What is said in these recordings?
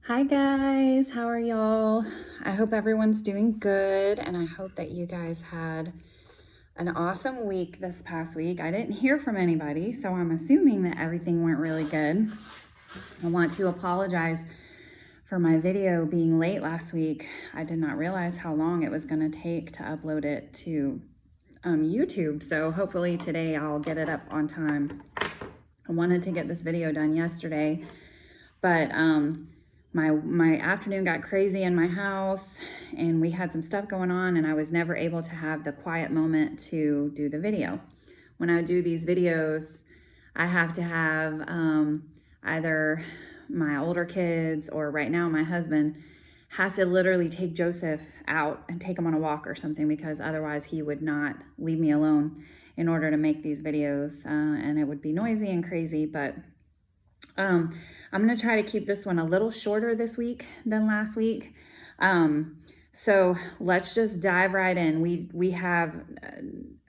Hi guys, how are y'all? I hope everyone's doing good and I hope that you guys had an awesome week this past week. I didn't hear from anybody, so I'm assuming that everything went really good. I want to apologize for my video being late last week. I did not realize how long it was going to take to upload it to YouTube, so hopefully today I'll get it up on time. I wanted to get this video done yesterday, but my afternoon got crazy in my house and we had some stuff going on and I was never able to have the quiet moment to do the video. When I do these videos, I have to have either my older kids or right now my husband has to literally take Joseph out and take him on a walk or something because otherwise he would not leave me alone in order to make these videos, and it would be noisy and crazy, but I'm going to try to keep this one a little shorter this week than last week. So let's just dive right in. We have,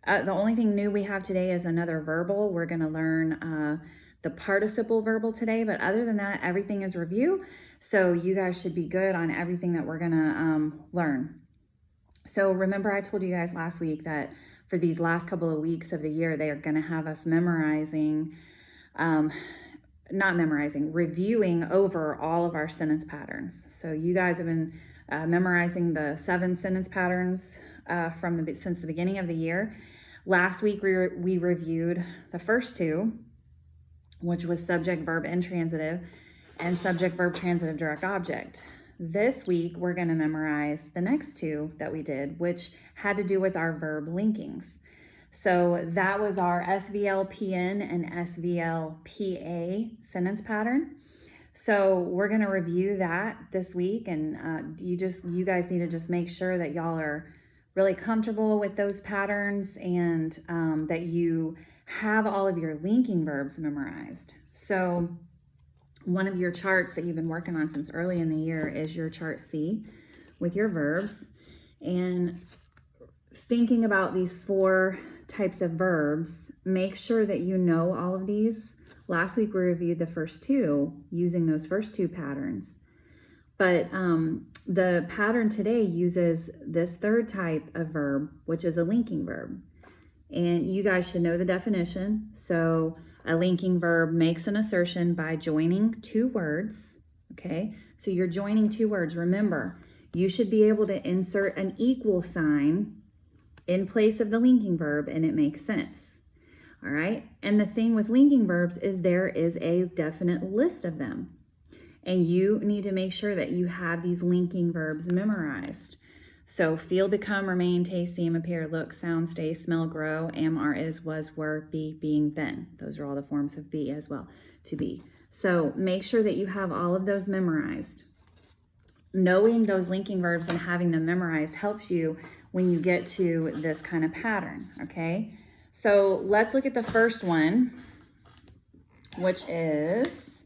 the only thing new we have today is another verbal. We're going to learn the participle verbal today, but other than that, everything is review. So you guys should be good on everything that we're going to learn. So remember I told you guys last week that for these last couple of weeks of the year, they are going to have us memorizing, reviewing over all of our sentence patterns. So you guys have been memorizing the 7 sentence patterns since the beginning of the year. Last week we reviewed the first 2, which was subject, verb, intransitive, and subject, verb, transitive, direct object. This week we're going to memorize the next 2 that we did, which had to do with our verb linkings. So that was our SVL-PN and SVL-PA sentence pattern. So we're going to review that this week, and you guys need to just make sure that y'all are really comfortable with those patterns and that you have all of your linking verbs memorized. So one of your charts that you've been working on since early in the year is your chart C with your verbs, and thinking about these 4 types of verbs, make sure that you know all of these. Last week we reviewed the first 2 using those first 2 patterns, but the pattern today uses this 3rd type of verb, which is a linking verb, and you guys should know the definition. So a linking verb makes an assertion by joining 2 words. Okay, so you're joining 2 words. Remember, you should be able to insert an equal sign in place of the linking verb and it makes sense. All right, and the thing with linking verbs is there is a definite list of them, and you need to make sure that you have these linking verbs memorized. So feel, become, remain, taste, seem, appear, look, sound, stay, smell, grow, am, are, is, was, were, be, being, been. Those are all the forms of be as well, to be. So make sure that you have all of those memorized. Knowing those linking verbs and having them memorized helps you when you get to this kind of pattern, okay? So let's look at the first one, which is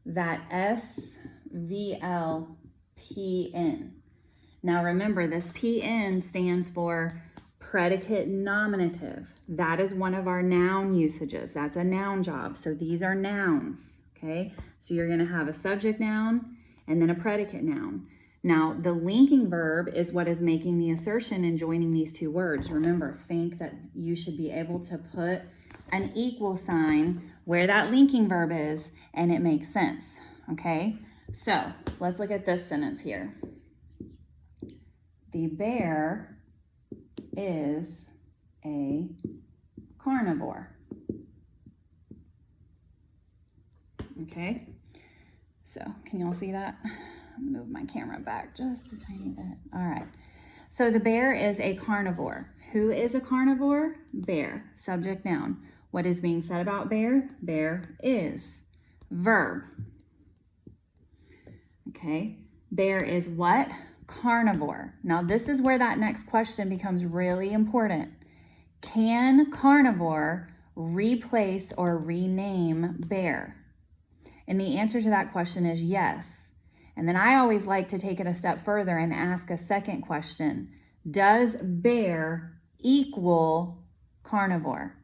that SVL-PN. Now remember, this PN stands for predicate nominative. That is one of our noun usages. That's a noun job. So these are nouns, okay? So you're going to have a subject noun and then a predicate noun. Now, the linking verb is what is making the assertion and joining these 2 words. Remember, think that you should be able to put an equal sign where that linking verb is, and it makes sense, okay? So let's look at this sentence here. The bear is a carnivore. Okay, so can y'all see that? Move my camera back just a tiny bit. All right, so the bear is a carnivore. Who is a carnivore? Bear, subject noun. What is being said about bear? Bear is. Verb. Okay, bear is what? Carnivore. Now this is where that next question becomes really important. Can carnivore replace or rename bear? And the answer to that question is yes. And then I always like to take it a step further and ask a second question. Does bear equal carnivore?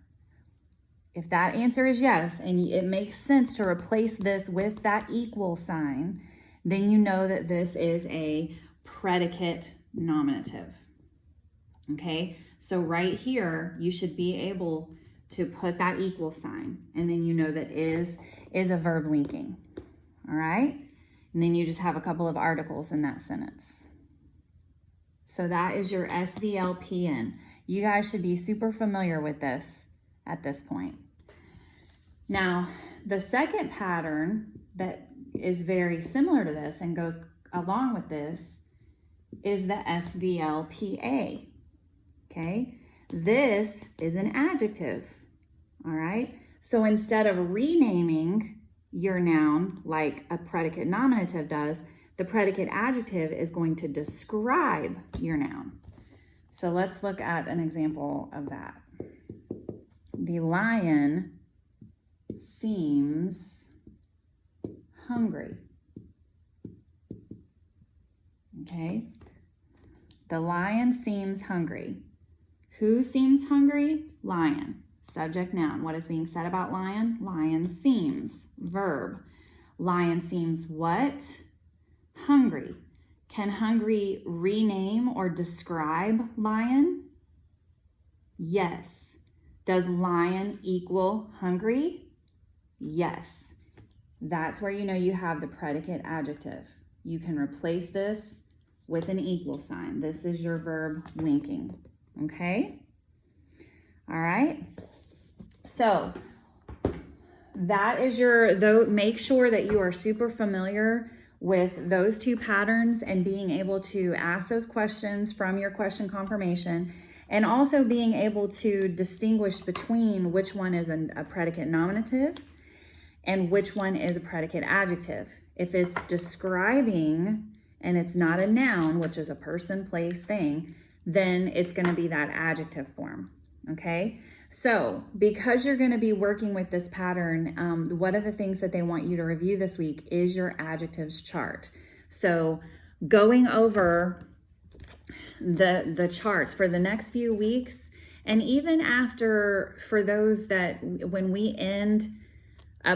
If that answer is yes, and it makes sense to replace this with that equal sign, then you know that this is a predicate nominative. Okay, so right here, you should be able to put that equal sign, and then you know that is a verb linking. All right, and then you just have a couple of articles in that sentence. So that is your SVLPN. You guys should be super familiar with this at this point. Now, the second pattern that is very similar to this and goes along with this is the SVLPA. Okay, this is an adjective. All right, so instead of renaming your noun like a predicate nominative does, the predicate adjective is going to describe your noun. So let's look at an example of that. The lion seems hungry. Okay, the lion seems hungry. Who seems hungry? Lion. Subject noun. What is being said about lion? Lion seems. Verb. Lion seems what? Hungry. Can hungry rename or describe lion? Yes. Does lion equal hungry? Yes. That's where you know you have the predicate adjective. You can replace this with an equal sign. This is your verb linking. Okay? All right. So that is make sure that you are super familiar with those two patterns and being able to ask those questions from your question confirmation, and also being able to distinguish between which one is a predicate nominative and which one is a predicate adjective. If it's describing and it's not a noun, which is a person, place, thing, then it's going to be that adjective form. Okay, so because you're going to be working with this pattern, one of the things that they want you to review this week is your adjectives chart. So going over the charts for the next few weeks, and even after, for those that when we end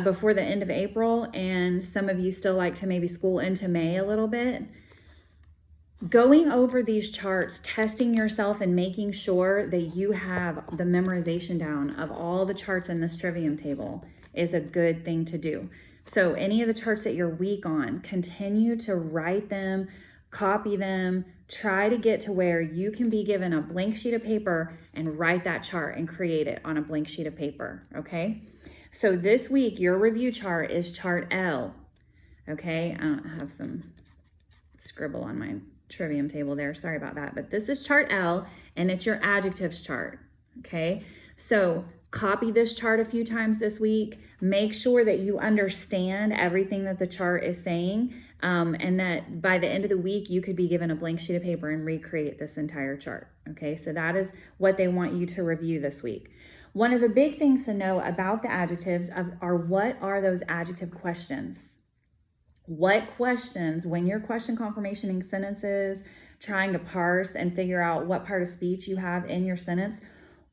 before the end of April, and some of you still like to maybe school into May a little bit, going over these charts, testing yourself and making sure that you have the memorization down of all the charts in this trivium table is a good thing to do. So any of the charts that you're weak on, continue to write them, copy them, try to get to where you can be given a blank sheet of paper and write that chart and create it on a blank sheet of paper, okay? So this week, your review chart is chart L, okay? I have some scribble on my trivium table there. Sorry about that. But this is chart L, and it's your adjectives chart. Okay. So copy this chart a few times this week. Make sure that you understand everything that the chart is saying. And that by the end of the week, you could be given a blank sheet of paper and recreate this entire chart. Okay. So that is what they want you to review this week. One of the big things to know about the adjectives are what are those adjective questions? What questions, when you're question confirmationing sentences, trying to parse and figure out what part of speech you have in your sentence,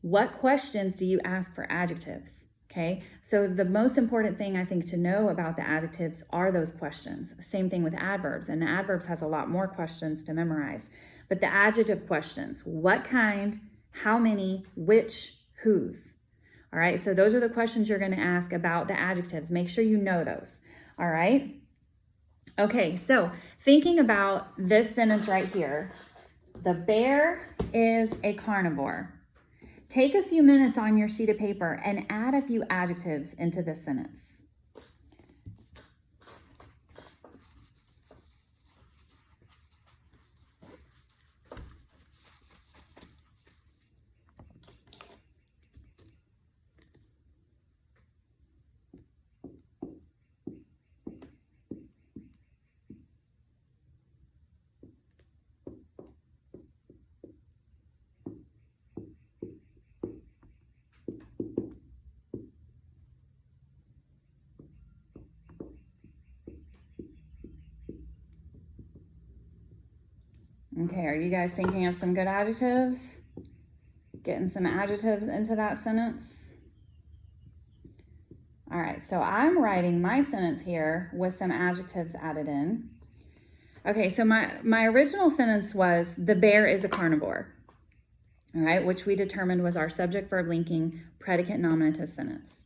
what questions do you ask for adjectives? Okay, so the most important thing I think to know about the adjectives are those questions. Same thing with adverbs, and the adverbs has a lot more questions to memorize. But the adjective questions, what kind, how many, which, whose. All right, so those are the questions you're going to ask about the adjectives. Make sure you know those. All right. Okay, so thinking about this sentence right here, the bear is a carnivore. Take a few minutes on your sheet of paper and add a few adjectives into this sentence. Okay, are you guys thinking of some good adjectives? Getting some adjectives into that sentence? All right, so I'm writing my sentence here with some adjectives added in. Okay, so my original sentence was, the bear is a carnivore, all right, which we determined was our subject, verb linking, predicate, nominative sentence.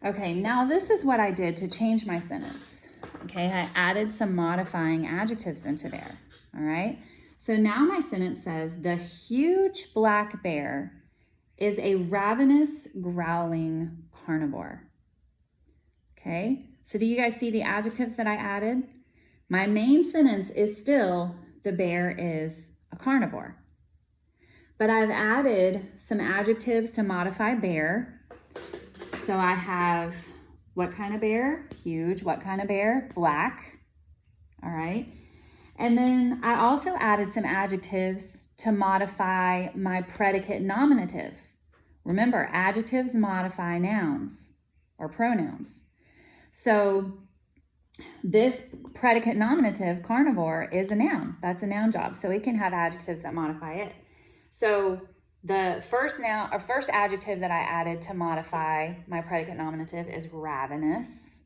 Okay, now this is what I did to change my sentence. Okay, I added some modifying adjectives into there, all right? So now my sentence says, the huge black bear is a ravenous, growling carnivore. Okay, so do you guys see the adjectives that I added? My main sentence is still, the bear is a carnivore. But I've added some adjectives to modify bear. So I have, what kind of bear? Huge. What kind of bear? Black. All right. And then I also added some adjectives to modify my predicate nominative. Remember, adjectives modify nouns or pronouns. So this predicate nominative, carnivore, is a noun. That's a noun job. So it can have adjectives that modify it. So the first adjective that I added to modify my predicate nominative is ravenous,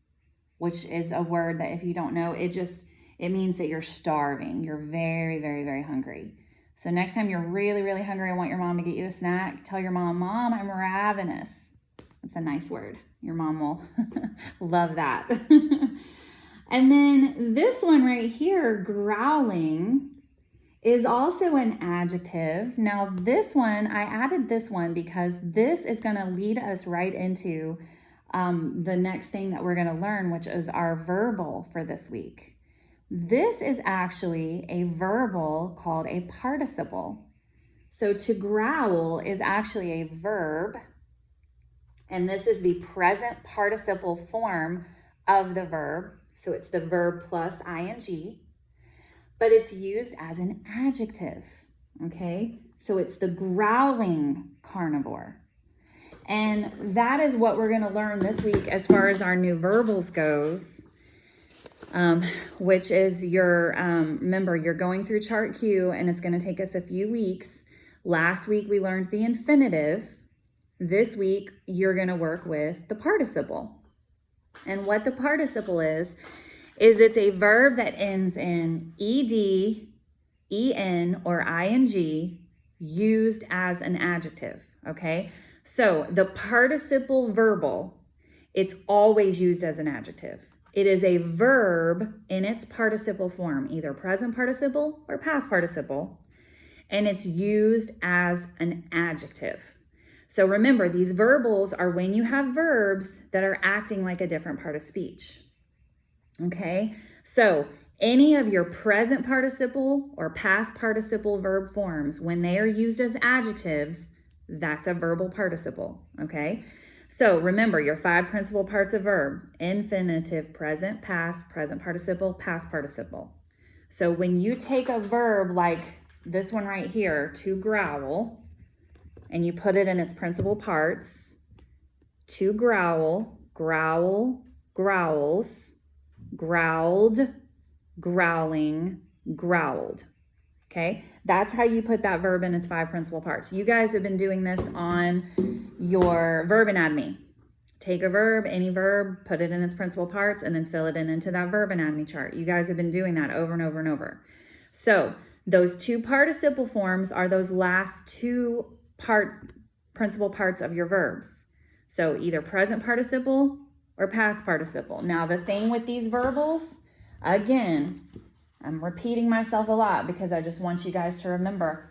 which is a word that, if you don't know, it means that you're starving. You're very, very, very hungry. So next time you're really, really hungry and want your mom to get you a snack, tell your mom, Mom, I'm ravenous. That's a nice word. Your mom will love that. And then this one right here, growling, is also an adjective. Now this one, I added this one because this is going to lead us right into the next thing that we're going to learn, which is our verbal for this week. This is actually a verbal called a participle. So to growl is actually a verb, and this is the present participle form of the verb. So it's the verb plus ing, but it's used as an adjective, okay? So it's the growling carnivore. And that is what we're going to learn this week as far as our new verbals goes, which is remember, you're going through Chart Q, and it's going to take us a few weeks. Last week, we learned the infinitive. This week, you're going to work with the participle. And what the participle is it's a verb that ends in ed, en, or ing used as an adjective, okay? So the participle verbal, it's always used as an adjective. It is a verb in its participle form, either present participle or past participle, and it's used as an adjective. So remember, these verbals are when you have verbs that are acting like a different part of speech. Okay, so any of your present participle or past participle verb forms, when they are used as adjectives, that's a verbal participle, okay? So remember your 5 principal parts of verb: infinitive, present, past, present participle, past participle. So when you take a verb like this one right here, to growl, and you put it in its principal parts, to growl, growl, growls, growled, growling, growled. Okay, that's how you put that verb in its 5 principal parts. You guys have been doing this on your verb anatomy. Take a verb, any verb, put it in its principal parts, and then fill it into that verb anatomy chart. You guys have been doing that over and over and over. So those 2 participle forms are those last 2 principal parts of your verbs. So either present participle or past participle. Now the thing with these verbals, again, I'm repeating myself a lot because I just want you guys to remember,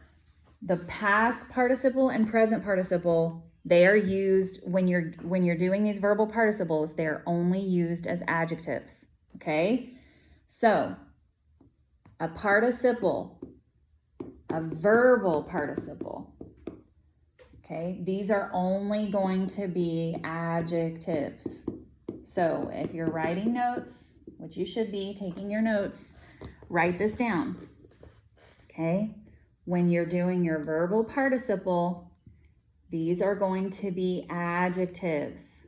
the past participle and present participle, they are used when you're doing these verbal participles, they're only used as adjectives, okay? So a participle, a verbal participle, okay? These are only going to be adjectives. So if you're writing notes, which you should be taking your notes, write this down, okay? When you're doing your verbal participle, these are going to be adjectives.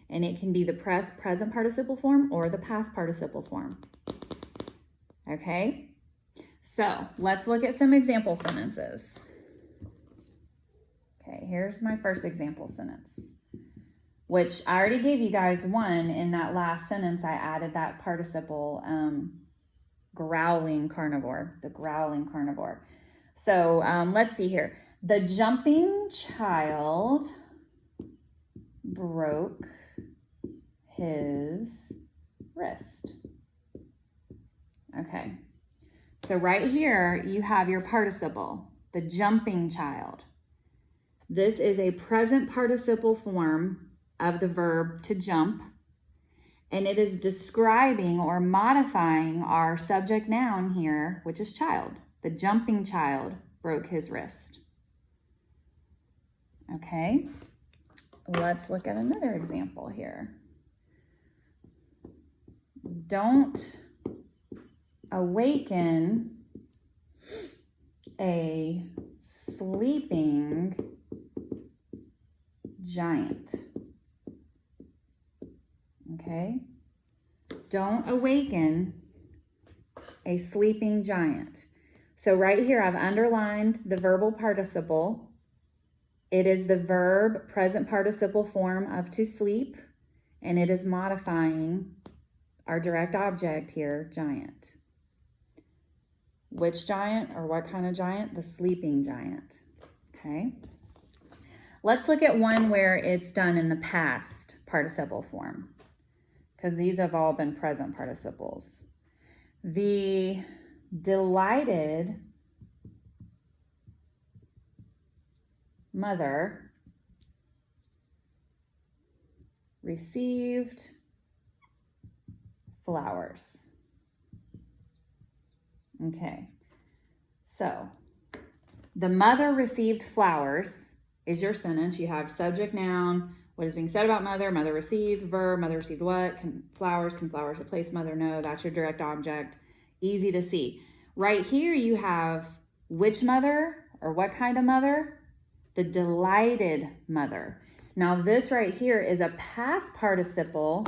And it can be the present participle form or the past participle form, okay? So let's look at some example sentences. Okay, here's my first example sentence, which I already gave you guys one. In that last sentence, I added that participle growling carnivore, the growling carnivore. So let's see here. The jumping child broke his wrist. Okay. So right here, you have your participle, the jumping child. This is a present participle form of the verb to jump, and it is describing or modifying our subject noun here, which is child. The jumping child broke his wrist. Okay, let's look at another example here. Don't awaken a sleeping giant. Okay? Don't awaken a sleeping giant. So right here, I've underlined the verbal participle. It is the verb present participle form of to sleep, and it is modifying our direct object here, giant. Which giant or what kind of giant? The sleeping giant. Okay. Let's look at one where it's done in the past participle form, because these have all been present participles. The delighted mother received flowers. Okay, so the mother received flowers is your sentence. You have subject, noun, what is being said about mother, mother received, verb, mother received what, can flowers replace mother? No, that's your direct object. Easy to see. Right here you have which mother or what kind of mother? The delighted mother. Now this right here is a past participle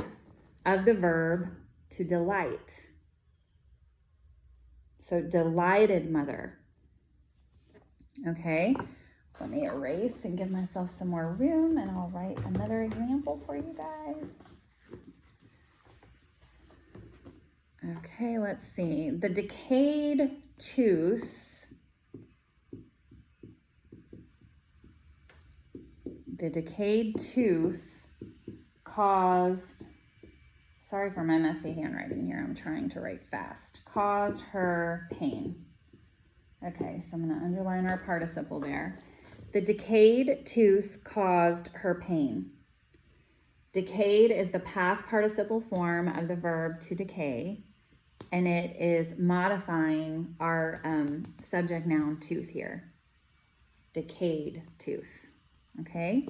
of the verb to delight. So delighted mother. Okay, let me erase and give myself some more room, and I'll write another example for you guys. Okay, let's see. The decayed tooth caused, sorry for my messy handwriting here, I'm trying to write fast, caused her pain. Okay, so I'm going to underline our participle there. The decayed tooth caused her pain. Decayed is the past participle form of the verb to decay, and it is modifying our subject noun tooth here. Decayed tooth. Okay?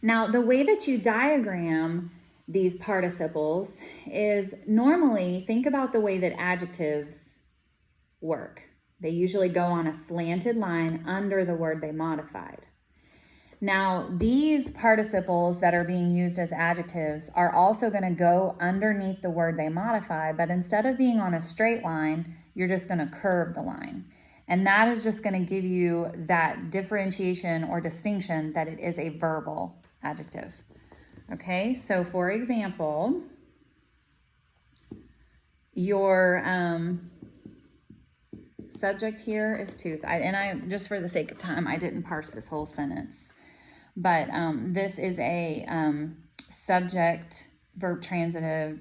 Now, the way that you diagram these participles is normally, think about the way that adjectives work. They usually go on a slanted line under the word they modified. Now, these participles that are being used as adjectives are also going to go underneath the word they modify, but instead of being on a straight line, you're just going to curve the line. And that is just going to give you that differentiation or distinction that it is a verbal adjective. Okay, so for example, your subject here is tooth. I just for the sake of time, I didn't parse this whole sentence. But this is a subject, verb transitive,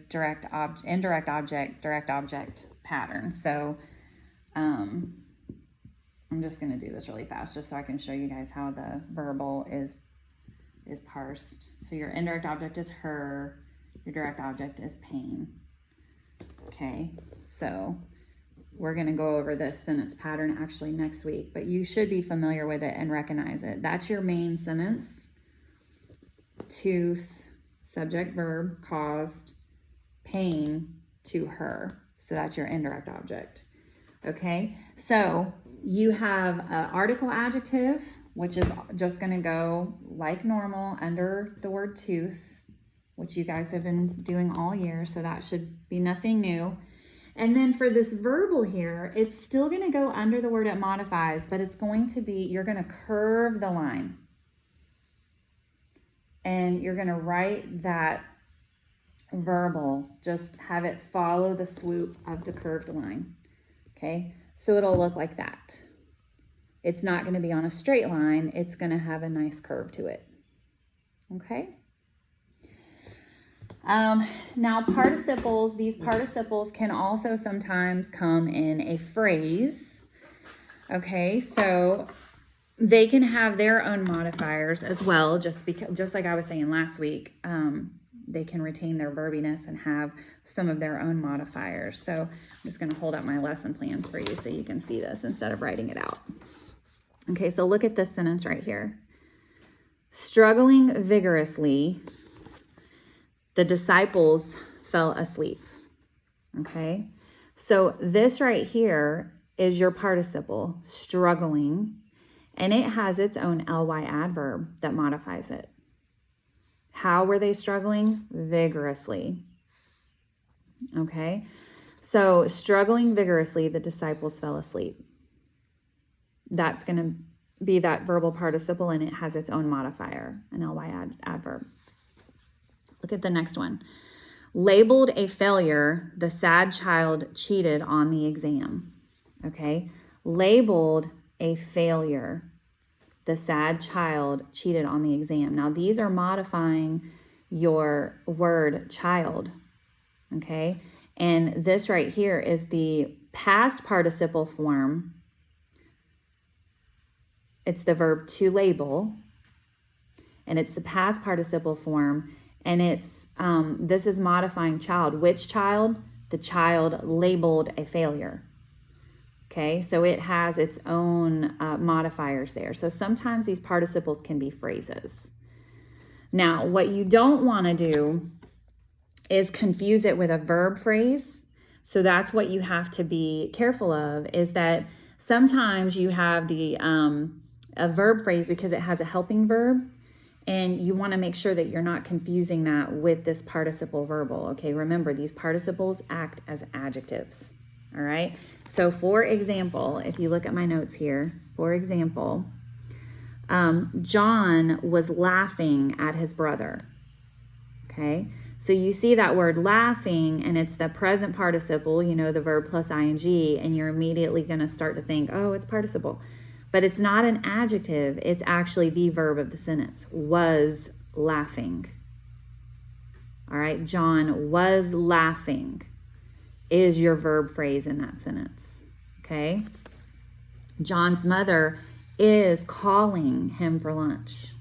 indirect object, direct object pattern. So I'm just going to do this really fast just so I can show you guys how the verbal is parsed. So your indirect object is her, your direct object is pain. Okay, so we're going to go over this sentence pattern actually next week, but you should be familiar with it and recognize it. That's your main sentence. Tooth, subject, verb, caused pain to her. So that's your indirect object. Okay, so you have an article adjective, which is just going to go like normal under the word tooth, which you guys have been doing all year, so that should be nothing new. And then for this verbal here, it's still going to go under the word it modifies, but it's going to be, you're going to curve the line. And you're going to write that verbal, just have it follow the swoop of the curved line. Okay, so it'll look like that. It's not going to be on a straight line. It's going to have a nice curve to it. Okay. Now participles, these participles can also sometimes come in a phrase. Okay, so they can have their own modifiers as well, just like I was saying last week. They can retain their verbiness and have some of their own modifiers. So I'm just going to hold up my lesson plans for you so you can see this instead of writing it out. Okay, so look at this sentence right here. Struggling vigorously, the disciples fell asleep. Okay, so this right here is your participle, struggling, and it has its own ly adverb that modifies it. How were they struggling? Vigorously. Okay, so struggling vigorously, the disciples fell asleep. That's going to be that verbal participle, and it has its own modifier, an ly adverb. Look at the next one. Labeled a failure, the sad child cheated on the exam. Okay, labeled a failure, the sad child cheated on the exam. Now, these are modifying your word child. Okay, and this right here is the past participle form. It's the verb to label, and it's the past participle form, and it's this is modifying child. Which child? The child labeled a failure. Okay, so it has its own modifiers there. So sometimes these participles can be phrases. Now, what you don't want to do is confuse it with a verb phrase. So that's what you have to be careful of, is that sometimes you have the a verb phrase because it has a helping verb, and you want to make sure that you're not confusing that with this participle verbal. Okay, remember, these participles act as adjectives. All right, so for example, if you look at my notes here, for example, John was laughing at his brother. Okay, so you see that word laughing, and it's the present participle, you know, the verb plus ing, and you're immediately going to start to think, oh, it's participle. But it's not an adjective. It's actually the verb of the sentence, was laughing. All right, John was laughing is your verb phrase in that sentence. Okay, John's mother is calling him for lunch.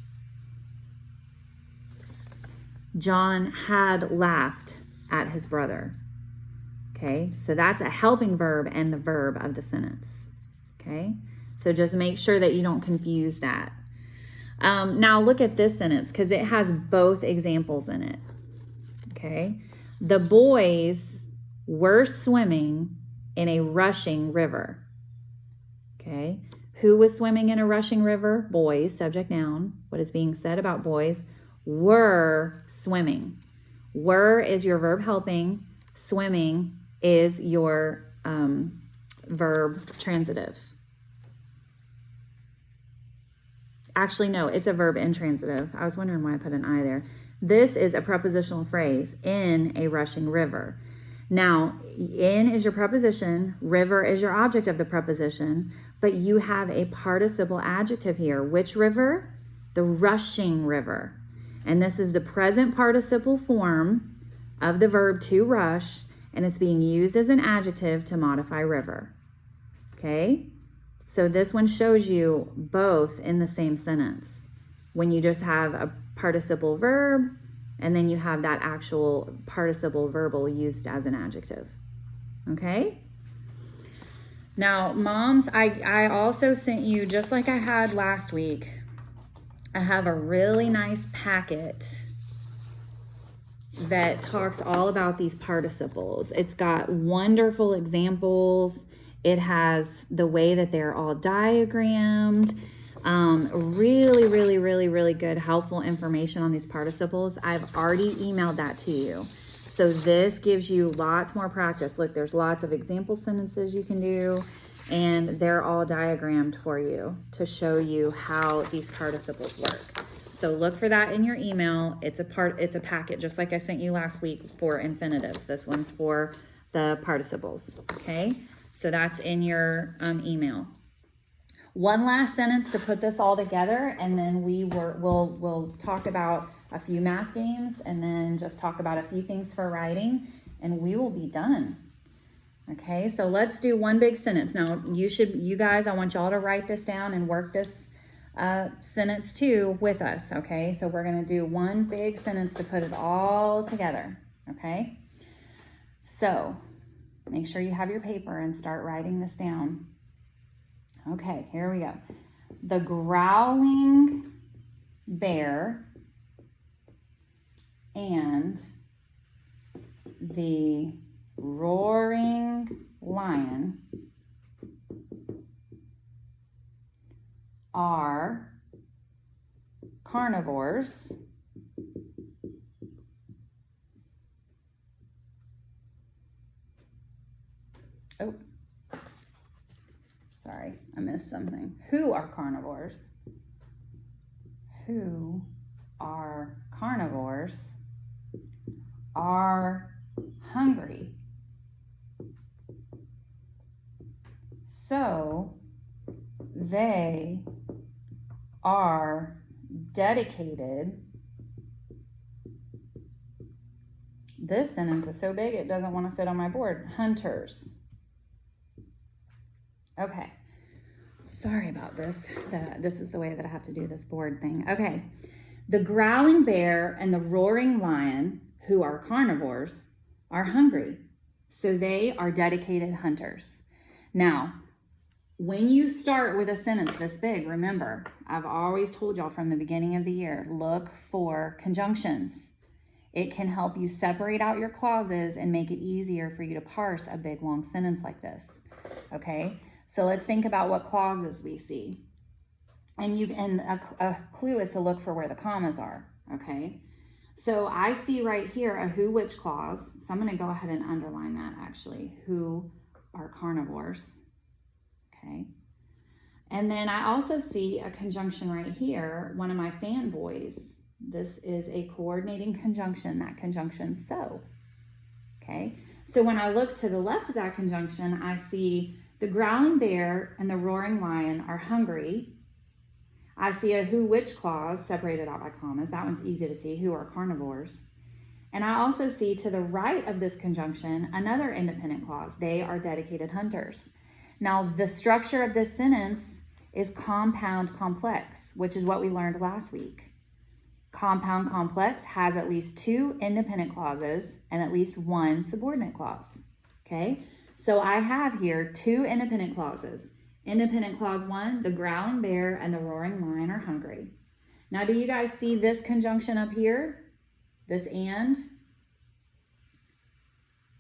John had laughed at his brother. Okay, so that's a helping verb and the verb of the sentence. Okay, so just make sure that you don't confuse that. Now look at this sentence because it has both examples in it. Okay, the boys were swimming in a rushing river. Okay, who was swimming in a rushing river? Boys, subject noun. What is being said about boys? Were swimming. Were is your verb helping. Swimming is your verb transitive. Actually, no, it's a verb intransitive. I was wondering why I put an I there. This is a prepositional phrase, in a rushing river. Now, in is your preposition, river is your object of the preposition, but you have a participle adjective here. Which river? The rushing river. And this is the present participle form of the verb to rush, and it's being used as an adjective to modify river. Okay? So this one shows you both in the same sentence. When you just have a participle verb, and then you have that actual participle verbal used as an adjective. Okay? Now, moms, I also sent you, just like I had last week, I have a really nice packet that talks all about these participles. It's got wonderful examples. It has the way that they're all diagrammed. Really good, helpful information on these participles. I've already emailed that to you. So this gives you lots more practice. Look, there's lots of example sentences you can do, and they're all diagrammed for you to show you how these participles work. So look for that in your email. It's a packet, just like I sent you last week for infinitives. This one's for the participles, okay? So that's in your email. One last sentence to put this all together, and then we'll talk about a few math games, and then just talk about a few things for writing, and we will be done. Okay, so let's do one big sentence. Now, you guys, I want y'all to write this down and work this sentence too with us, okay? So we're gonna do one big sentence to put it all together, okay? So make sure you have your paper and start writing this down. Okay, here we go. The growling bear and the roaring lion are carnivores Oh, sorry, I missed something. Who are carnivores? Who are carnivores are hungry. So they are dedicated. This sentence is so big it doesn't want to fit on my board. Hunters. Okay. Sorry about this. This is the way that I have to do this board thing. Okay. The growling bear and the roaring lion, who are carnivores, are hungry. So they are dedicated hunters. Now, when you start with a sentence this big, remember, I've always told y'all from the beginning of the year, look for conjunctions. It can help you separate out your clauses and make it easier for you to parse a big, long sentence like this. Okay, so let's think about what clauses we see. And a clue is to look for where the commas are, okay? So I see right here a who, which clause. So I'm going to go ahead and underline that actually. Who are carnivores, okay? And then I also see a conjunction right here, one of my fanboys. This is a coordinating conjunction, that conjunction so, okay? So when I look to the left of that conjunction, I see the growling bear and the roaring lion are hungry. I see a who, which clause separated out by commas. That one's easy to see, who are carnivores. And I also see to the right of this conjunction, another independent clause. They are dedicated hunters. Now, the structure of this sentence is compound complex, which is what we learned last week. Compound complex has at least two independent clauses and at least one subordinate clause, okay? So I have here two independent clauses. Independent clause 1, the growling bear and the roaring lion are hungry. Now, do you guys see this conjunction up here? This and?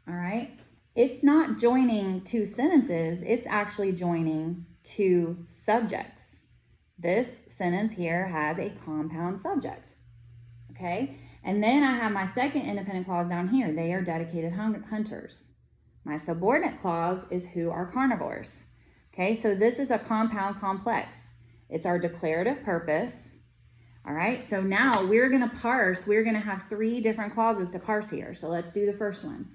All right. It's not joining two sentences. It's actually joining two subjects. This sentence here has a compound subject. Okay. And then I have my second independent clause down here. They are dedicated hunters. My subordinate clause is who are carnivores. Okay, so this is a compound complex. It's our declarative purpose. All right, so now we're going to parse. We're going to have three different clauses to parse here. So let's do the first one.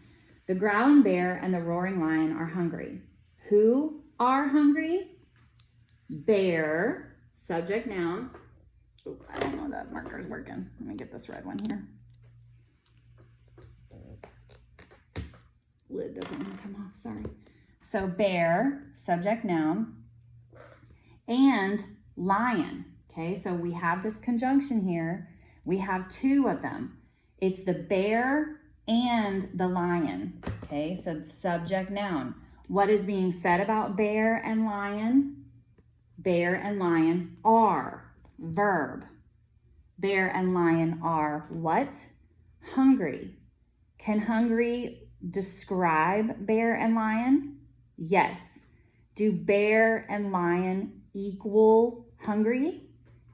The growling bear and the roaring lion are hungry. Who are hungry? Bear, subject, noun. Oh, I don't know that marker's working. Let me get this red one here. Lid doesn't want to come off, sorry. So bear, subject, noun, and lion. Okay, so we have this conjunction here. We have two of them. It's the bear and the lion. Okay, so the subject, noun. What is being said about bear and lion? Bear and lion are, verb. Bear and lion are what? Hungry. Can hungry describe bear and lion? Yes. Do bear and lion equal hungry?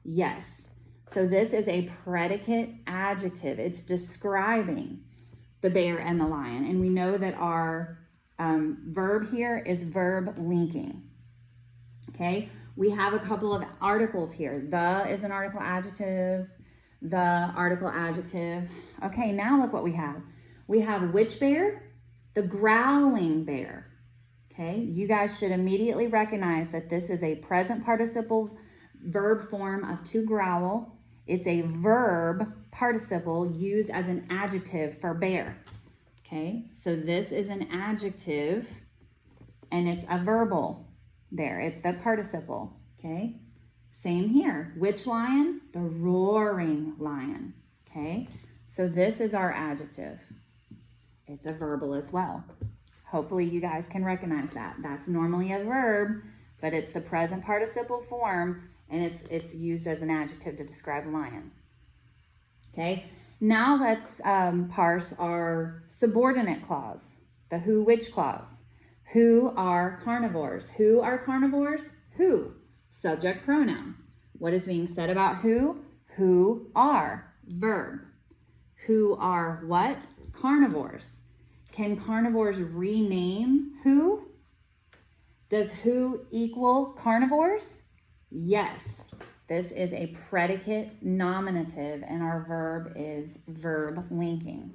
Yes. So this is a predicate adjective. It's describing the bear and the lion. And we know that our verb here is verb linking. Okay. We have a couple of articles here. The is an article adjective. the article adjective. Okay, now look what we have. We have which bear? The growling bear. Okay, you guys should immediately recognize that this is a present participle verb form of to growl. It's a verb participle used as an adjective for bear. Okay, so this is an adjective and it's a verbal there. It's the participle. Okay, same here. Which lion? The roaring lion. Okay, so this is our adjective. It's a verbal as well. Hopefully you guys can recognize that. That's normally a verb, but it's the present participle form, and it's used as an adjective to describe a lion. Okay, now let's parse our subordinate clause, the who, which clause. Who are carnivores? Who are carnivores? Who? Subject pronoun. What is being said about who? Who are, verb. Who are what? Carnivores. Can carnivores rename who? Does who equal carnivores? Yes. This is a predicate nominative and our verb is verb linking.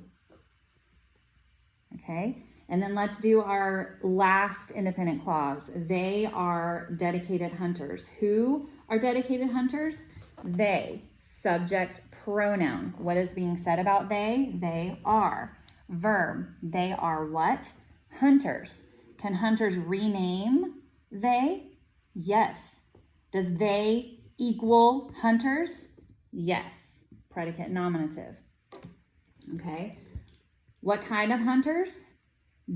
Okay, and then let's do our last independent clause. They are dedicated hunters. Who are dedicated hunters? They. Subject pronoun. What is being said about they? They are. Verb. They are what? Hunters. Can hunters rename they? Yes. Does they equal hunters? Yes. Predicate nominative. Okay. What kind of hunters?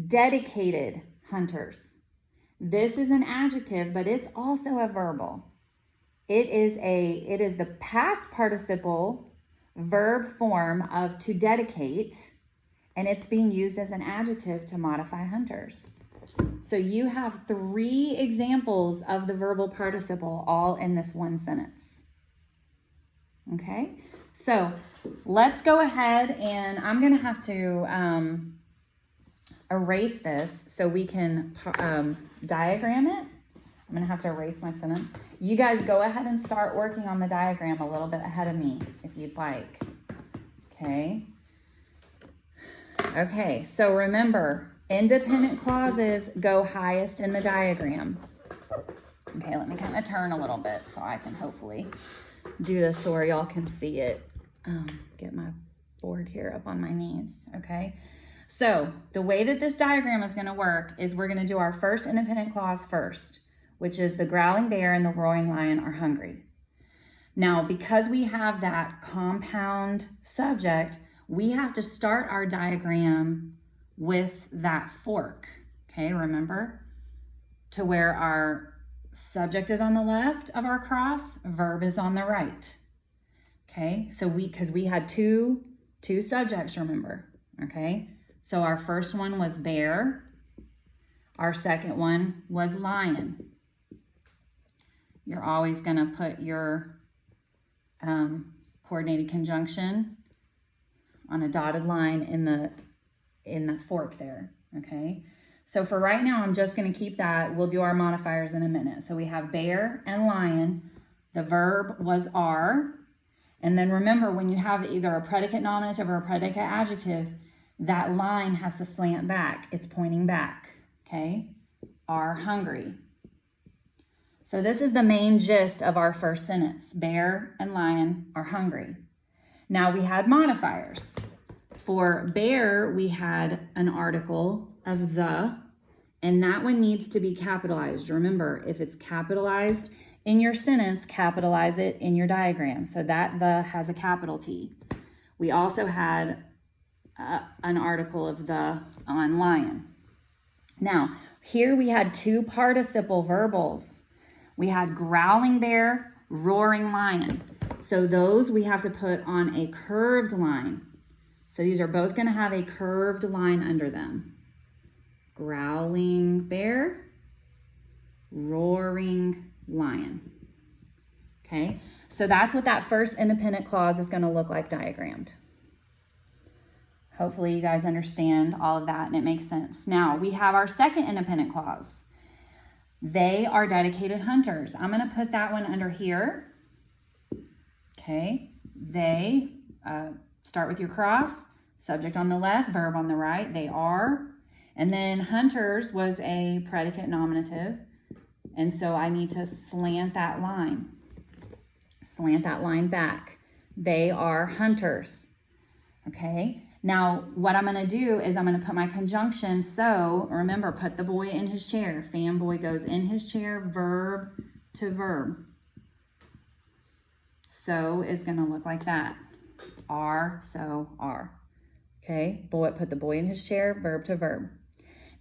Dedicated hunters. This is an adjective, but it's also a verbal. It is the past participle verb form of to dedicate, and it's being used as an adjective to modify hunters. So you have 3 examples of the verbal participle all in this one sentence. Okay, so let's go ahead and I'm going to have to erase this so we can diagram it. I'm going to have to erase my sentence. You guys go ahead and start working on the diagram a little bit ahead of me if you'd like. Okay. Okay, so remember, independent clauses go highest in the diagram. Okay, let me kind of turn a little bit so I can hopefully do this so where y'all can see it. Get my board here up on my knees, okay? So the way that this diagram is going to work is we're going to do our first independent clause first, which is the growling bear and the roaring lion are hungry. Now, because we have that compound subject, we have to start our diagram with that fork, okay? Remember, to where our subject is on the left of our cross, verb is on the right, okay? So because we had two subjects, remember, okay? So our first one was bear. Our second one was lion. You're always going to put your coordinated conjunction on a dotted line in the fork there, okay? So for right now, I'm just going to keep that. We'll do our modifiers in a minute. So we have bear and lion. The verb was are. And then remember, when you have either a predicate nominative or a predicate adjective, that line has to slant back. It's pointing back, okay? Are hungry. So this is the main gist of our first sentence. Bear and lion are hungry. Now we had modifiers. For bear, we had an article of the, and that one needs to be capitalized. Remember, if it's capitalized in your sentence, capitalize it in your diagram. So that the has a capital T. We also had an article of the on lion. Now, here we had 2 participle verbals. We had growling bear, roaring lion. So those we have to put on a curved line. So these are both going to have a curved line under them. Growling bear, roaring lion. Okay, so that's what that first independent clause is going to look like diagrammed. Hopefully you guys understand all of that and it makes sense. Now we have our second independent clause. They are dedicated hunters. I'm going to put that one under here. Okay, They, start with your cross, subject on the left, verb on the right. They are. And then hunters was a predicate nominative. And so I need to slant that line. Slant that line back. They are hunters. Okay. Now, what I'm going to do is I'm going to put my conjunction. So, remember, put the boy in his chair. Fanboy goes in his chair, verb to verb. So is going to look like that. Are, so, are. Okay. Boy, put the boy in his chair, verb to verb.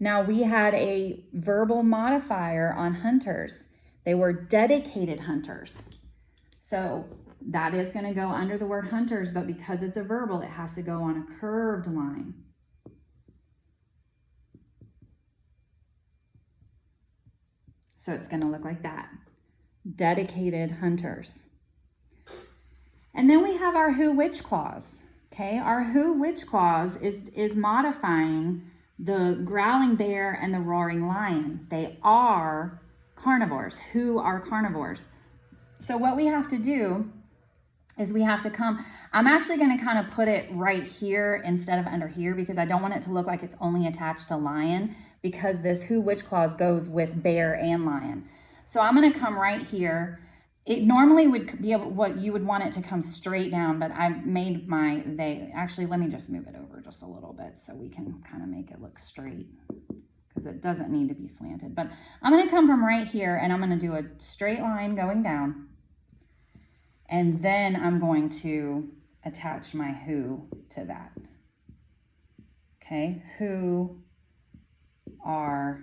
Now, we had a verbal modifier on hunters. They were dedicated hunters. So that is going to go under the word hunters, but because it's a verbal, it has to go on a curved line. So it's going to look like that. Dedicated hunters. And then we have our who, which clause. Okay, our who, which clause is modifying the growling bear and the roaring lion. They are carnivores. Who are carnivores? So what we have to do is we have to come, I'm actually going to kind of put it right here instead of under here because I don't want it to look like it's only attached to lion because this who, which clause goes with bear and lion. So I'm going to come right here. It normally would be able, what you would want it to come straight down, but I made my, actually, let me just move it over just a little bit so we can kind of make it look straight because it doesn't need to be slanted. But I'm going to come from right here and I'm going to do a straight line going down. And then I'm going to attach my who to that. Okay, who are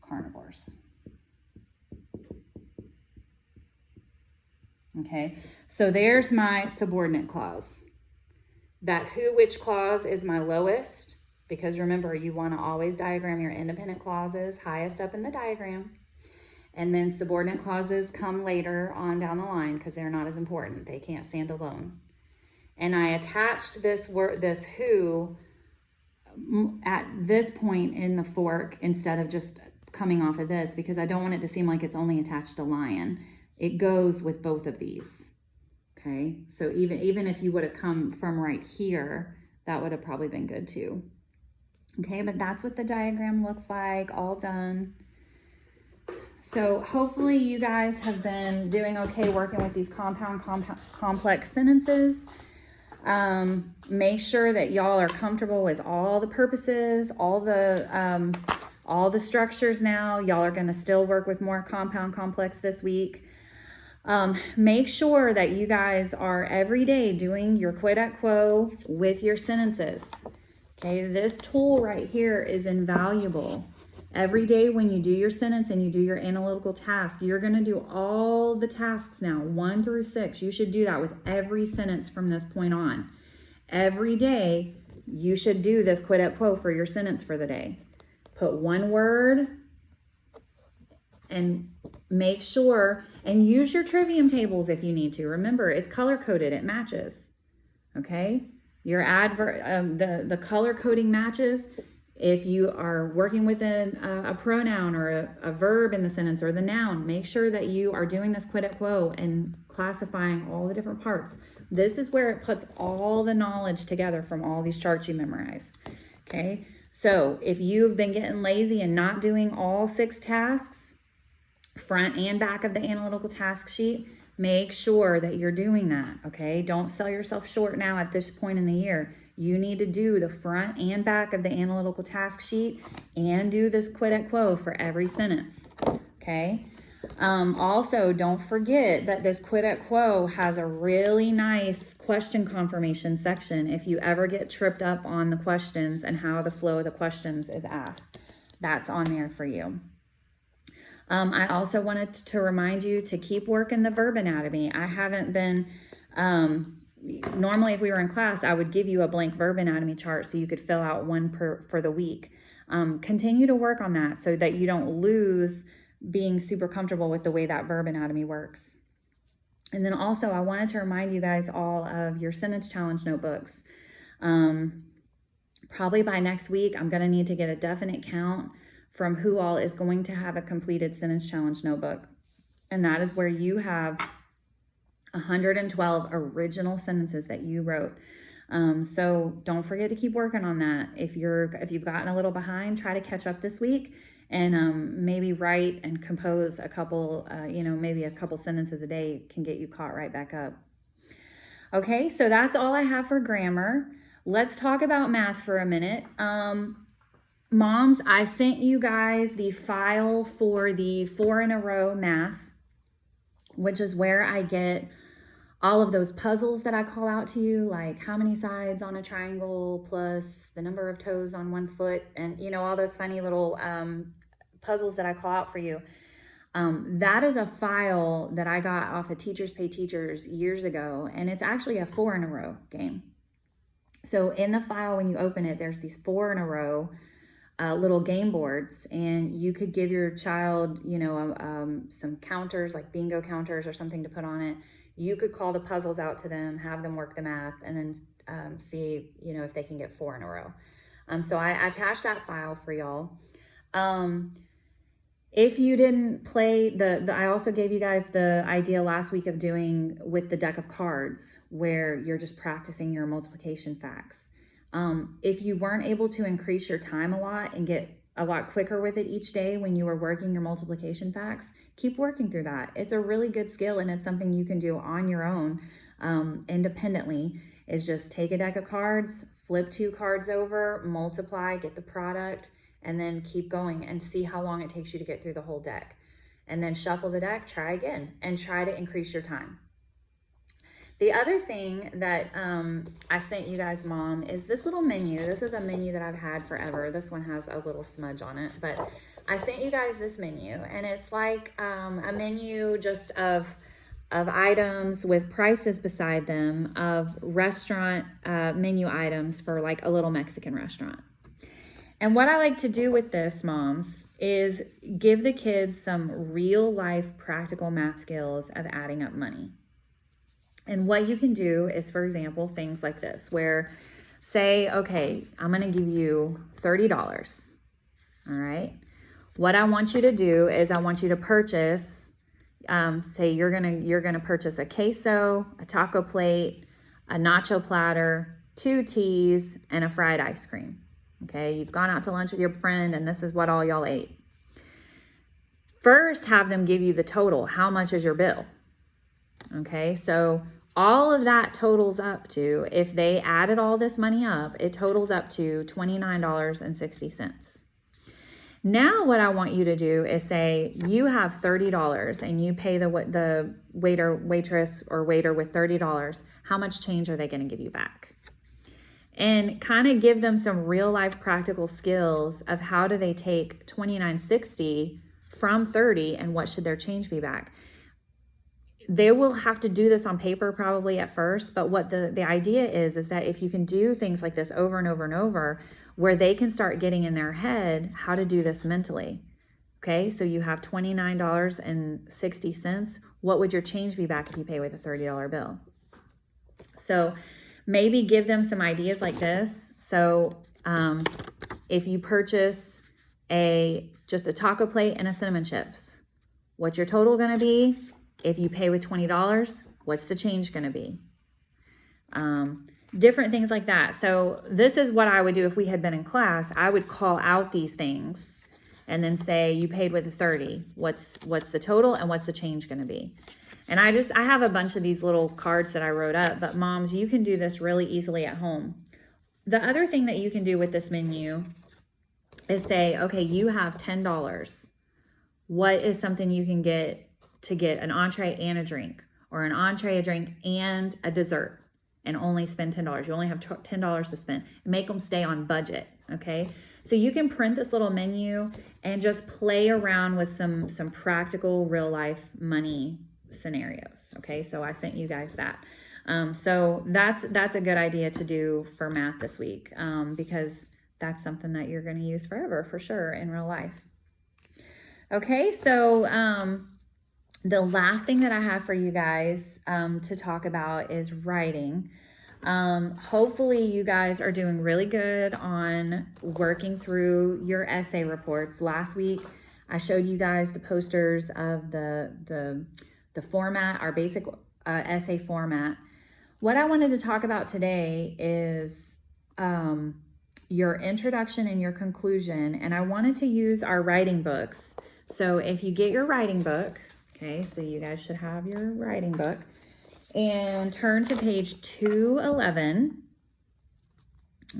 carnivores. Okay, so there's my subordinate clause. That who, which clause is my lowest, because remember, you want to always diagram your independent clauses highest up in the diagram. And then subordinate clauses come later on down the line because they're not as important. They can't stand alone. And I attached this word, this who, at this point in the fork instead of just coming off of this because I don't want it to seem like it's only attached to lion. It goes with both of these. Okay, so even if you would have come from right here, that would have probably been good too. Okay, but that's what the diagram looks like, all done. So hopefully you guys have been doing okay working with these complex sentences. Make sure that y'all are comfortable with all the purposes, all the structures now. Y'all are going to still work with more compound complex this week. Make sure that you guys are every day doing your quid et quo with your sentences. Okay, this tool right here is invaluable. Every day when you do your sentence and you do your analytical task, you're going to do all the tasks now, 1 through 6. You should do that with every sentence from this point on. Every day, you should do this quid et quo for your sentence for the day. Put one word and make sure, and use your trivium tables if you need to. Remember, it's color-coded. It matches. Okay? Your the color coding matches. If you are working with a pronoun or a verb in the sentence or the noun, make sure that you are doing this quid et quo and classifying all the different parts. This is where it puts all the knowledge together from all these charts you memorized. Okay, so if you've been getting lazy and not doing all 6 tasks, front and back of the analytical task sheet, make sure that you're doing that, okay? Don't sell yourself short now at this point in the year. You need to do the front and back of the analytical task sheet and do this quid et quo for every sentence, okay? Also, don't forget that this quid et quo has a really nice question confirmation section if you ever get tripped up on the questions and how the flow of the questions is asked. That's on there for you. I also wanted to remind you to keep working the verb anatomy. I haven't been, normally if we were in class, I would give you a blank verb anatomy chart so you could fill out one for the week. Continue to work on that so that you don't lose being super comfortable with the way that verb anatomy works. And then also I wanted to remind you guys all of your sentence challenge notebooks. Probably by next week, I'm going to need to get a definite count from who all is going to have a completed sentence challenge notebook. And that is where you have 112 original sentences that you wrote. So don't forget to keep working on that. If you've gotten a little behind, try to catch up this week, and maybe write and compose a couple, maybe a couple sentences a day can get you caught right back up. Okay, so that's all I have for grammar. Let's talk about math for a minute. Moms, I sent you guys the file for the 4 in a row math, which is where I get all of those puzzles that I call out to you, like how many sides on a triangle plus the number of toes on one foot, and all those funny little puzzles that I call out for you. That is a file that I got off of Teachers Pay Teachers years ago, and it's actually a 4 in a row game. So in the file, when you open it, there's these 4 in a row little game boards, and you could give your child, some counters, like bingo counters or something to put on it. You could call the puzzles out to them, have them work the math, and then see, if they can get 4 in a row. So I attached that file for y'all. If you didn't play I also gave you guys the idea last week of doing with the deck of cards, where you're just practicing your multiplication facts. If you weren't able to increase your time a lot and get a lot quicker with it each day when you were working your multiplication facts, keep working through that. It's a really good skill, and it's something you can do on your own independently, is just take a deck of cards, flip 2 cards over, multiply, get the product, and then keep going and see how long it takes you to get through the whole deck. And then shuffle the deck, try again, and try to increase your time. The other thing that I sent you guys, Mom, is this little menu. This is a menu that I've had forever. This one has a little smudge on it, but I sent you guys this menu, and it's like a menu just of items with prices beside them of restaurant menu items for like a little Mexican restaurant. And what I like to do with this, moms, is give the kids some real life practical math skills of adding up money. And what you can do is, for example, things like this, where say, okay, I'm going to give you $30. All right. What I want you to do is I want you to purchase, say you're going to purchase a queso, a taco plate, a nacho platter, 2 teas, and a fried ice cream. Okay. You've gone out to lunch with your friend, and this is what all y'all ate. First, have them give you the total. How much is your bill? Okay, so all of that totals up to, if they added all this money up, it totals up to $29.60. Now what I want you to do is say you have $30 and you pay the waitress or waiter with $30. How much change are they going to give you back? And kind of give them some real life practical skills of how do they take $29.60 from $30 and what should their change be back. They will have to do this on paper probably at first, but what the idea is that if you can do things like this over and over and over, where they can start getting in their head how to do this mentally. Okay, so you have $29.60. What would your change be back if you pay with a $30 bill? So maybe give them some ideas like this. So if you purchase just a taco plate and a cinnamon chips, what's your total going to be? If you pay with $20, what's the change going to be? Different things like that. So this is what I would do if we had been in class. I would call out these things and then say, you paid with a 30. What's the total and what's the change going to be? And I have a bunch of these little cards that I wrote up, but moms, you can do this really easily at home. The other thing that you can do with this menu is say, okay, you have $10. What is something you can get to get an entree and a drink, or an entree, a drink, and a dessert, and only spend $10. You only have $10 to spend. Make them stay on budget, okay? So you can print this little menu and just play around with some practical real life money scenarios, okay? So I sent you guys that. So that's a good idea to do for math this week, because that's something that you're going to use forever for sure in real life. Okay, so the last thing that I have for you guys to talk about is writing. Hopefully you guys are doing really good on working through your essay reports. Last week, I showed you guys the posters of the format, our basic essay format. What I wanted to talk about today is your introduction and your conclusion, and I wanted to use our writing books. So if you get your writing book, okay, so you guys should have your writing book, and turn to page 211,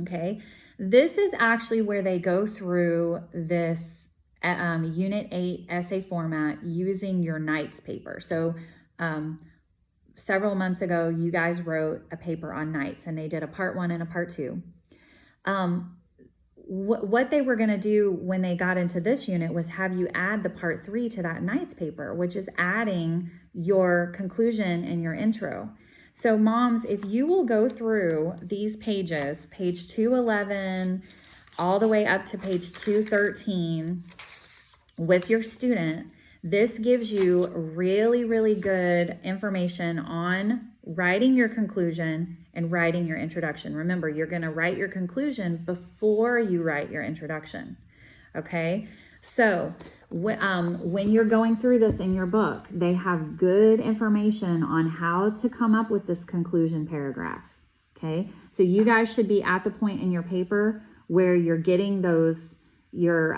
okay, this is actually where they go through this Unit 8 essay format using your Knights paper. So several months ago, you guys wrote a paper on Knights, and they did a part 1 and a part 2. What they were going to do when they got into this unit was have you add the part 3 to that Knights paper, which is adding your conclusion and your intro. So moms, if you will go through these pages, page 211, all the way up to page 213 with your student, this gives you really, really good information on writing your conclusion and writing your introduction. Remember, you're going to write your conclusion before you write your introduction. Okay? So when you're going through this in your book, they have good information on how to come up with this conclusion paragraph. Okay? So you guys should be at the point in your paper where you're getting your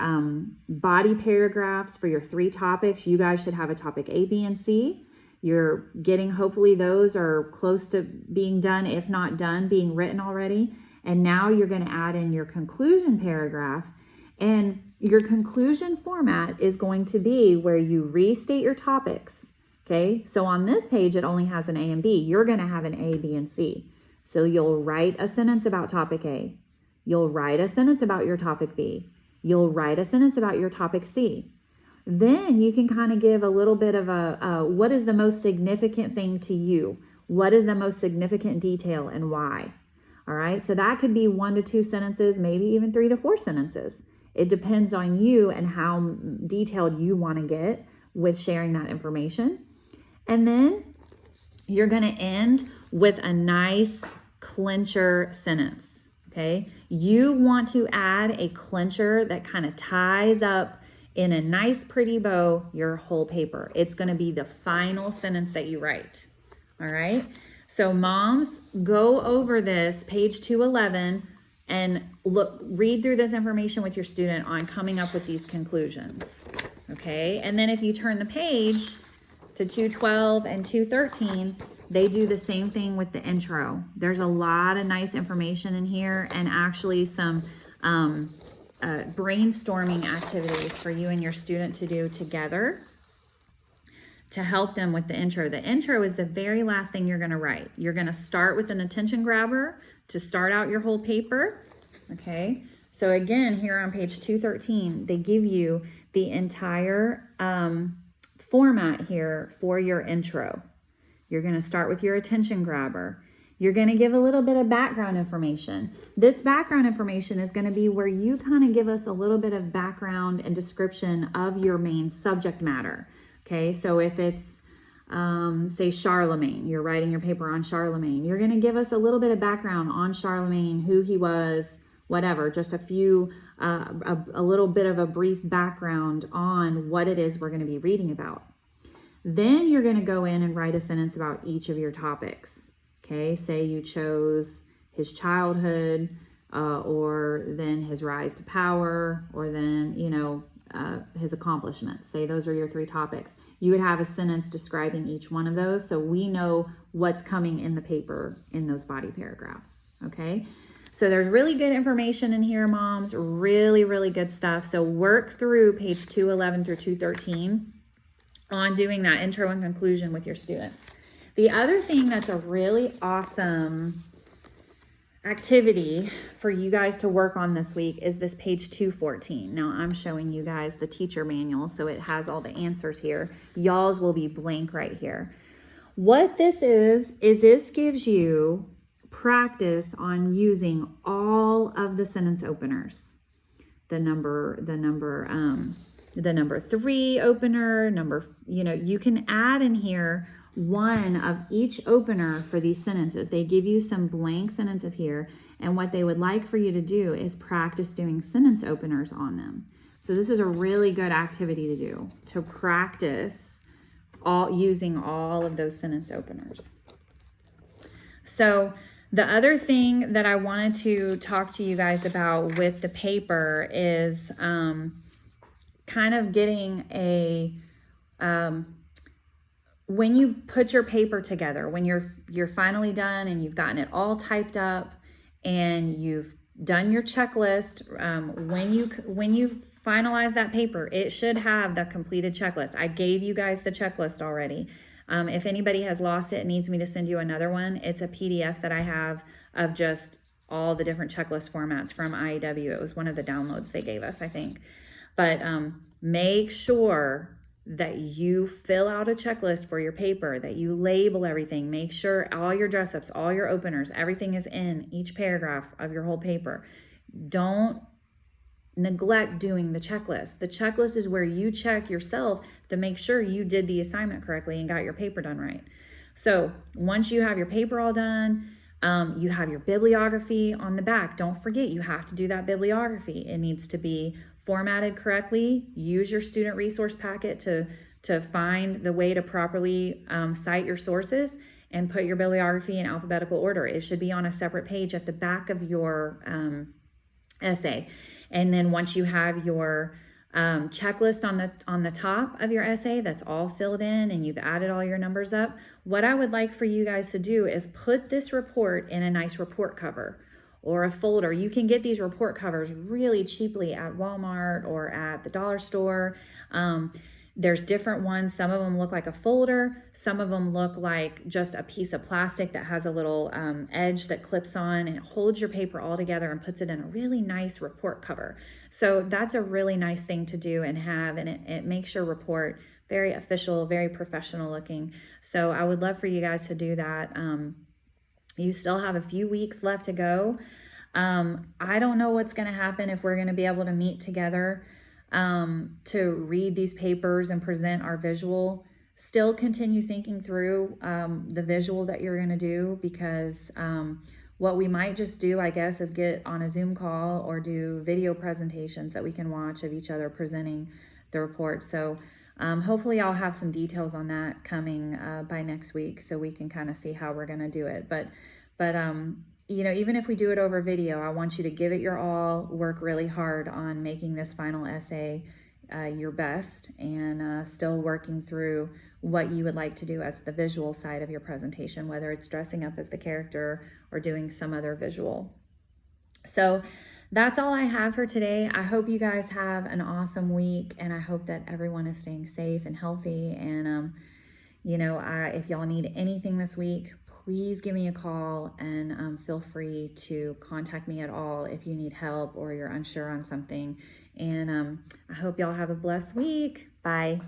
body paragraphs for your 3 topics. You guys should have a topic A, B, and C. You're getting, hopefully those are close to being done, if not done, being written already. And now you're going to add in your conclusion paragraph. And your conclusion format is going to be where you restate your topics. Okay, so on this page, it only has an A and B. You're going to have an A, B, and C. So you'll write a sentence about topic A. You'll write a sentence about your topic B. You'll write a sentence about your topic C. Then you can kind of give a little bit of what is the most significant thing to you? What is the most significant detail and why? All right, so that could be 1 to 2 sentences, maybe even 3 to 4 sentences. It depends on you and how detailed you want to get with sharing that information. And then you're going to end with a nice clincher sentence, okay? You want to add a clincher that kind of ties up in a nice pretty bow your whole paper. It's going to be the final sentence that you write. All right. So moms, go over this page 211 and read through this information with your student on coming up with these conclusions. Okay. And then if you turn the page to 212 and 213, they do the same thing with the intro. There's a lot of nice information in here, and actually some brainstorming activities for you and your student to do together to help them with the intro. The intro is the very last thing you're going to write. You're going to start with an attention grabber to start out your whole paper. Okay. So again, here on page 213, they give you the entire format here for your intro. You're going to start with your attention grabber. You're going to give a little bit of background information. This background information is going to be where you kind of give us a little bit of background and description of your main subject matter. Okay, so if it's, say, Charlemagne, you're writing your paper on Charlemagne, you're going to give us a little bit of background on Charlemagne, who he was, whatever, just a few, a little bit of a brief background on what it is we're going to be reading about. Then you're going to go in and write a sentence about each of your topics. Okay, say you chose his childhood, or then his rise to power, or then, his accomplishments. Say those are your 3 topics. You would have a sentence describing each one of those, so we know what's coming in the paper in those body paragraphs. Okay, so there's really good information in here, moms. Really, really good stuff. So work through page 211 through 213 on doing that intro and conclusion with your students. The other thing that's a really awesome activity for you guys to work on this week is this page 214. Now I'm showing you guys the teacher manual, so it has all the answers here. Y'all's will be blank right here. What this is this gives you practice on using all of the sentence openers. The number 3 opener, you can add in here one of each opener for these sentences. They give you some blank sentences here, and what they would like for you to do is practice doing sentence openers on them. So this is a really good activity to do, to practice using all of those sentence openers. So the other thing that I wanted to talk to you guys about with the paper is kind of getting a when you put your paper together, when you're finally done and you've gotten it all typed up and you've done your checklist, when you finalize that paper, it should have the completed checklist. I gave you guys the checklist already. If anybody has lost it and needs me to send you another one, it's a PDF that I have of just all the different checklist formats from IEW. It was one of the downloads they gave us, I think. But make sure that you fill out a checklist for your paper, that you label everything. Make sure all your dress ups, all your openers, everything is in each paragraph of your whole paper. Don't neglect doing the checklist. The checklist is where you check yourself to make sure you did the assignment correctly and got your paper done right. So once you have your paper all done, you have your bibliography on the back. Don't forget, you have to do that bibliography. It needs to be formatted correctly. Use your student resource packet to find the way to properly cite your sources, and put your bibliography in alphabetical order. It should be on a separate page at the back of your essay. And then once you have your checklist on the top of your essay, that's all filled in and you've added all your numbers up, what I would like for you guys to do is put this report in a nice report cover or a folder. You can get these report covers really cheaply at Walmart or at the dollar store. There's different ones. Some of them look like a folder. Some of them look like just a piece of plastic that has a little edge that clips on, and it holds your paper all together and puts it in a really nice report cover. So that's a really nice thing to do and have, and it makes your report very official, very professional looking. So I would love for you guys to do that. You still have a few weeks left to go. I don't know what's going to happen if we're going to be able to meet together to read these papers and present our visual. Still continue thinking through the visual that you're going to do, because what we might just do, I guess, is get on a Zoom call or do video presentations that we can watch of each other presenting the report. So hopefully I'll have some details on that coming by next week, so we can kind of see how we're going to do it. But you know, even if we do it over video, I want you to give it your all, work really hard on making this final essay your best, and still working through what you would like to do as the visual side of your presentation, whether it's dressing up as the character or doing some other visual. So that's all I have for today. I hope you guys have an awesome week, and I hope that everyone is staying safe and healthy. And you know, if y'all need anything this week, please give me a call, and feel free to contact me at all if you need help or you're unsure on something. And I hope y'all have a blessed week. Bye.